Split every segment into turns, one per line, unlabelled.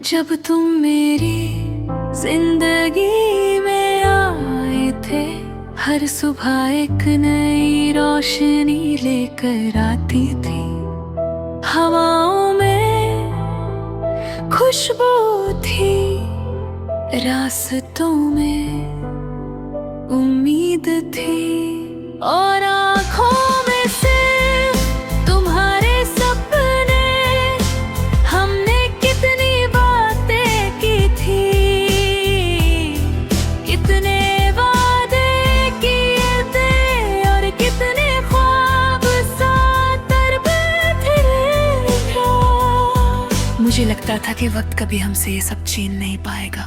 जब तुम मेरी जिंदगी में आए थे, हर सुबह एक नई रोशनी लेकर आती थी। हवाओं में खुशबू थी, रास्तों में उम्मीद थी, और आँखों में सिर्फ तुम्हारे सपने। हमने कितनी बातें की थी, कितने वादे किए थे, और कितने ख्वाब साथ थे। मुझे लगता था कि वक्त कभी हमसे ये सब छीन नहीं पाएगा,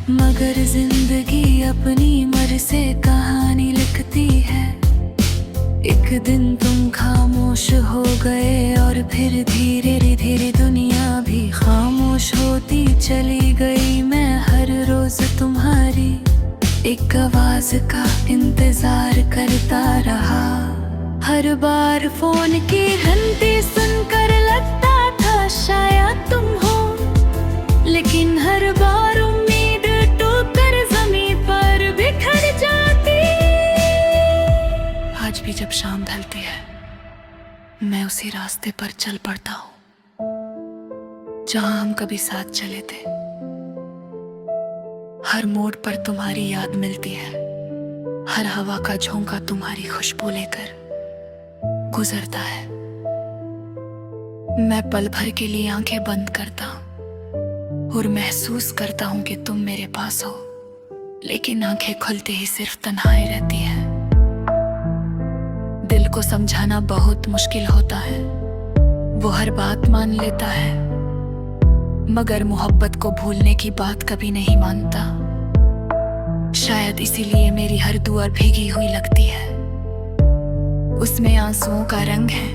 मगर जिंदगी अपनी मर्जी से कहानी लिखती है। एक दिन तुम खामोश हो गए, और फिर धीरे धीरे दुनिया भी खामोश होती चली गई। मैं हर रोज तुम्हारी एक आवाज का इंतजार करता रहा। हर बार फोन की घंटी सुनकर लगता था शायद तुम हो, लेकिन हर बार भी जब शाम ढलती है, मैं उसी रास्ते पर चल पड़ता हूँ जहां हम कभी साथ चले थे। हर मोड़ पर तुम्हारी याद मिलती है, हर हवा का झोंका तुम्हारी खुशबू लेकर गुजरता है। मैं पल भर के लिए आंखें बंद करता हूँ और महसूस करता हूँ कि तुम मेरे पास हो, लेकिन आंखें खुलते ही सिर्फ तन्हाई रहती है। दिल को समझाना बहुत मुश्किल होता है, वो हर बात मान लेता है, मगर मोहब्बत को भूलने की बात कभी नहीं मानता। शायद इसीलिए मेरी हर दुआ भीगी हुई लगती है, उसमें आंसुओं का रंग है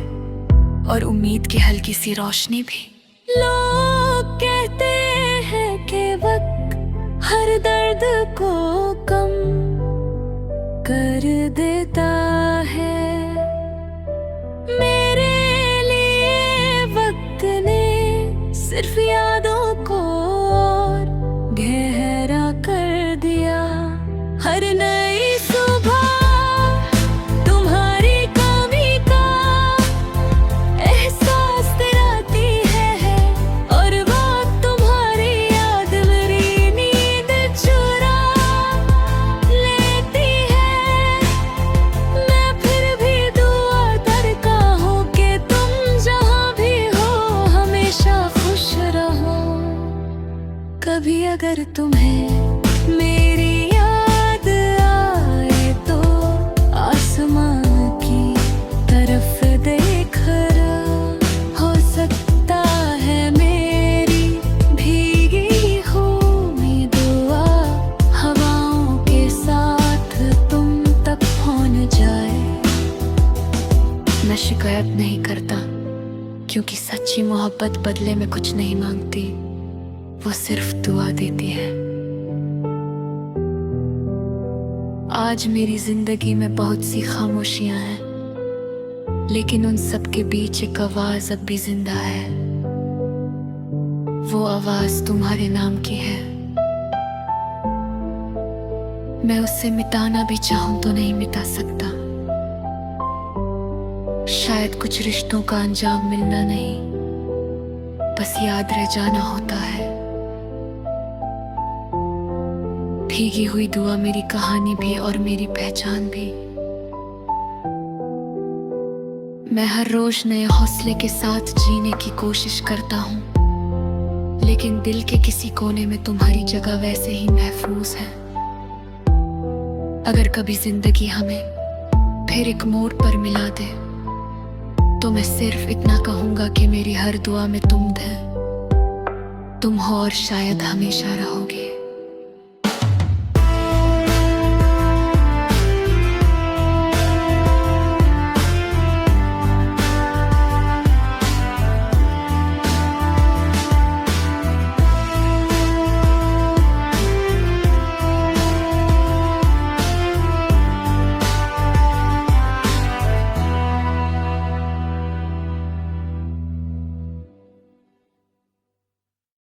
और उम्मीद की हल्की सी रोशनी भी। लोग कहते हैं कि वक्त हर दर्द को कम कर देता है, सिर्फ यादों को और गहरा कर दिया। हर नई सुबह तुम्हारी कमी का एहसास दिलाती है, और वो तुम्हारी याद मेरी नींद चुरा लेती है। मैं फिर भी दुआ करता हूँ कि तुम जहाँ भी हो हमेशा कभी अगर तुम्हें मेरी याद आए तो आसमान की तरफ देख रहा। हो सकता है मेरी भीगी हुई दुआ हवाओं के साथ तुम तक पहुंच जाए। मैं शिकायत नहीं करता, क्योंकि सच्ची मोहब्बत बदले में कुछ नहीं मांगती, वो सिर्फ दुआ देती है। आज मेरी जिंदगी में बहुत सी खामोशियां हैं, लेकिन उन सब के बीच एक आवाज अब भी जिंदा है। वो आवाज तुम्हारे नाम की है। मैं उससे मिटाना भी चाहूं तो नहीं मिटा सकता। शायद कुछ रिश्तों का अंजाम मिलना नहीं, बस याद रह जाना होता है। भीगी हुई दुआ मेरी कहानी भी और मेरी पहचान भी। मैं हर रोज नए हौसले के साथ जीने की कोशिश करता हूँ, लेकिन दिल के किसी कोने में तुम्हारी जगह वैसे ही महफूज है। अगर कभी जिंदगी हमें फिर एक मोड़ पर मिला दे, तो मैं सिर्फ इतना कहूंगा कि मेरी हर दुआ में तुम थे, तुम हो और शायद हमेशा रहोगे।